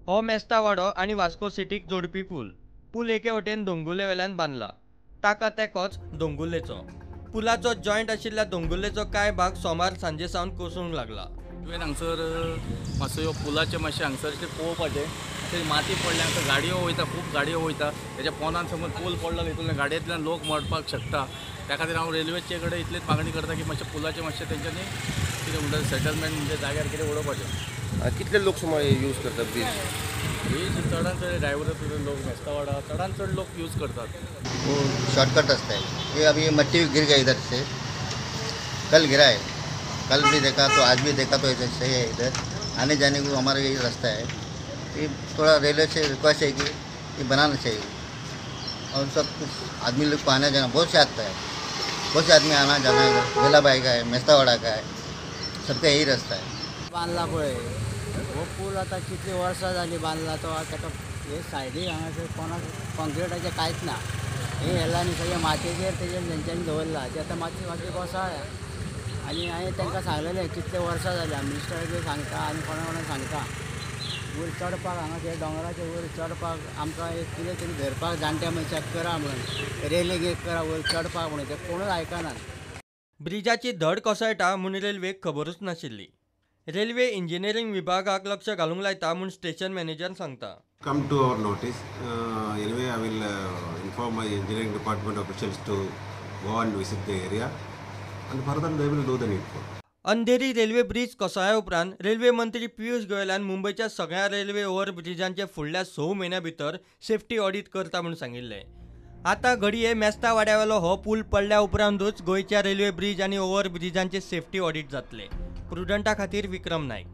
हो मेस्ता वाडो आणि वास्को सिटीक जोडपी पूल एके वटेन दोंगुल्ले वेल्यान बांदला। ताका तेकोच दोंगुल्लेचो पुलाचो जॉयंट आशिल्ल्या दोंगुल्लेचो कांय भाग सोमार सांजे सावन कोसळूंक लागला। तुवें हांगसर मातसो ह्यो पुलाचें मातशें हांगसरचें पळोवपाचें। थंय माती पडल्या हांगा गाडयो वयता, खूब गाडयो वयता, तेच्या पोंदान समज पूल पडलो हितून गाडयेंतल्यान लोक मरपाक शकता। त्या खातीर हांव रेल्वेचे कडेन इतलीच मागणी करता की मातशें पुलाचें मातशें तेंच्यांनी कितें म्हणटा सेटलमेंट म्हणजे जाग्यार कितें उडोवपाचें। कितले लोक सुमार यूज करतात ब्रिज? ब्रिज चडान चड ड्रायव्हर लोक मेस्ता वाडा चडान चड लोक यूज करतात। वो शॉर्टकट रास्ता है। ये अभी मट्टी गिर गया इधर से, कल गिरा है, कल भी देखा तो आज भी देखा तो ऐसे सही है। इधर आने जाने को हमारा यही रास्ता है। ये थोड़ा रेलवे से रिक्वेस्ट है कि ये बनाना चाहिए और सब कुछ आदमी लोग को आना जाना बहुत से आता है, बहुत से आदमी आना जाना है। बेलाबाई का है, मेस्तावाड़ा का है, सबका यही रास्ता है। बांधला पळय हो पूल आता कितली वर्सां जाली बांधला तो ताका हे सायडीक हांगासर कोणाक कॉन्क्रिटाचें कांयच ना। हे हेल्लांनी सगळे मातयेचेर तेजेर तेंच्यांनी दवरला ते आतां माती कोसळ्ळ्या आनी हांवें तांकां सांगलेलें कितले वर्सां जाल्या मिनिस्टराक सांगता आनी कोणा सांगता वयर चडपाक हांगा ते दोंगराचे वयर चडपाक आमकां एक कितें तरी धरपाक जाणट्या मनशाक करा म्हणून रेलीक एक करा वयर चडपाक म्हणून ते कोणूच आयकनात। ब्रिजाची धड कोसळटा म्हूण रेल्वेक खबरूच नाशिल्ली। रेल्वे इंजिनियरिंग विभागाक लक्ष घालूंक लायता म्हूण स्टेशन मॅनेजर सांगता। Come to our notice. Anyway, I will inform my engineering department officials to go and visit the area, and further they will do the needful. Andheri railway bridge कोसळ्या उपरांत railway मंत्री पियुष गोयलान मुंबयच्या सगळ्या रेल्वे ओव्हरब्रिजांचे फुडल्या 6 म्हयन्यां भितर safety audit करता म्हूण सांगिल्लें। आतां घडये मेस्ता वाड्यावेलो हो पूल पडल्या उपरांतूच गोंयच्या रेल्वे ब्रिज आनी ओव्हरब्रिजांचे सेफ्टी ऑडिट जातले। प्रुडंटा खातीर विक्रम नायक।